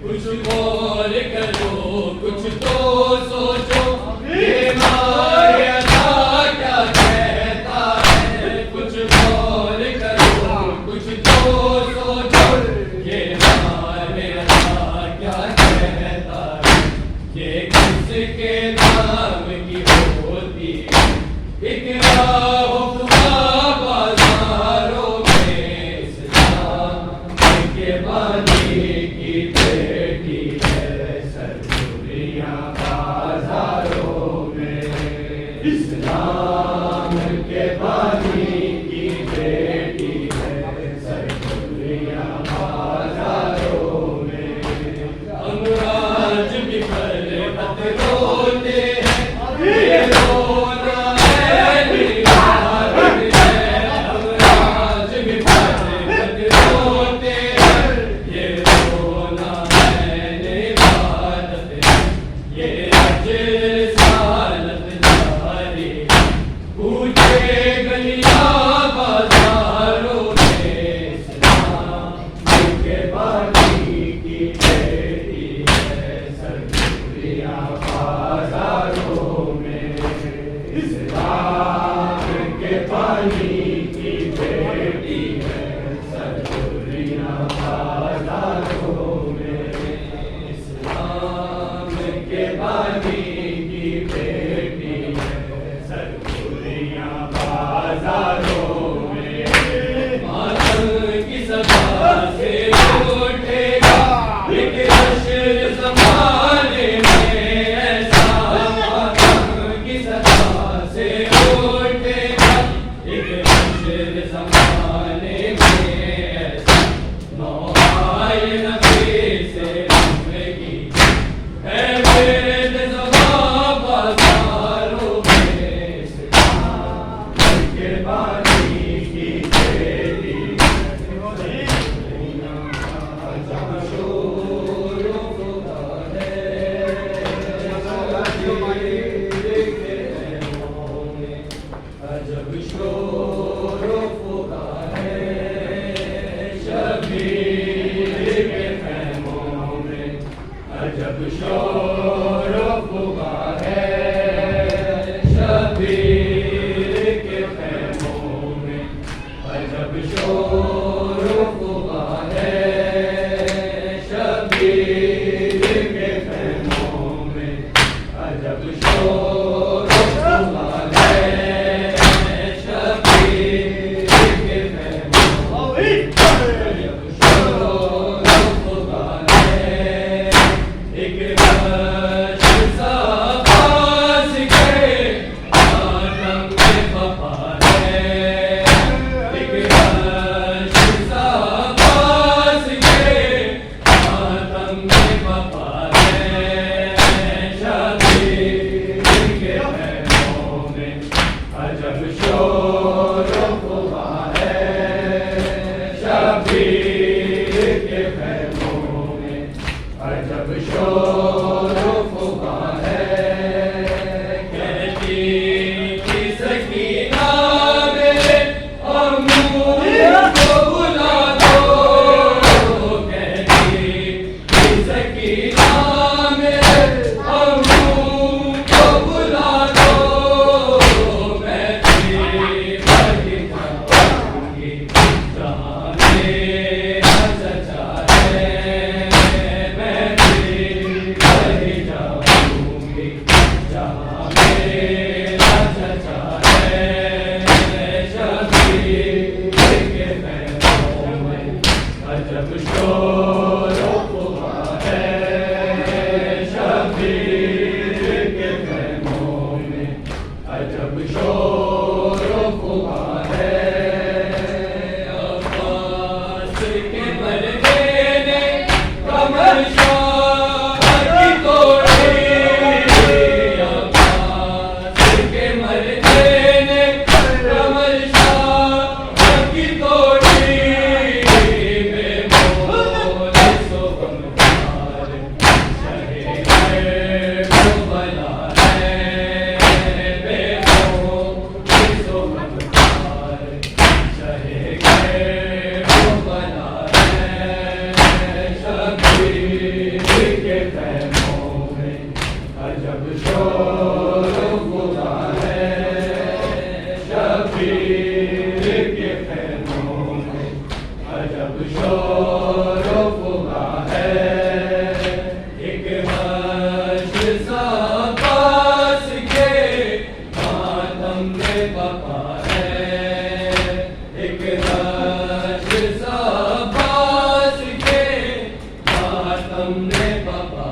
कुछ बोल अजब शोर हुआ है शबीर के ख़ैमों में, अजब शोर हुआ है शबीर के ख़ैमों में, अजब शोर हुआ है शबीर के ख़ैमों में, अजब शोर हुआ है। एक रश सा पास के आलम में वफा है, एक रश सा पास के आलम में वफा है, शबीर के ख़ैमों में, अजब शोर हुआ है शबीर के ख़ैमों में, अजब शोर हुआ है। कहती थी सकीना मेरे अमूल को बुला दो, कहती थी सकीना मेरे अमूल को बुला दो, मैं तेरी वही जाऊंगी जहाँ मेरा चचा है, मैं तेरी वही जाऊंगी जहाँ मेरा चचा है, शबीर के ख़ैमों में, अजब शोर हुआ है शबीर के ख़ैमों में, अजब शोर हुआ है। अब्बास के मरने ने कमर शाह की तोड़ी, अब्बास के मरने ने कमर शाह की तोड़ी, बेमोल सोगंवार शहे करबला है, बेमोल सोगंवार शहे करबला है, शबीर के ख़ैमों में, अजब शोर हुआ है शबीर के ख़ैमों में, अजब शोर हुआ है। एक हर्ष सा पास के मातम में वफा है, एक हर्ष सा पास के मातम में वफा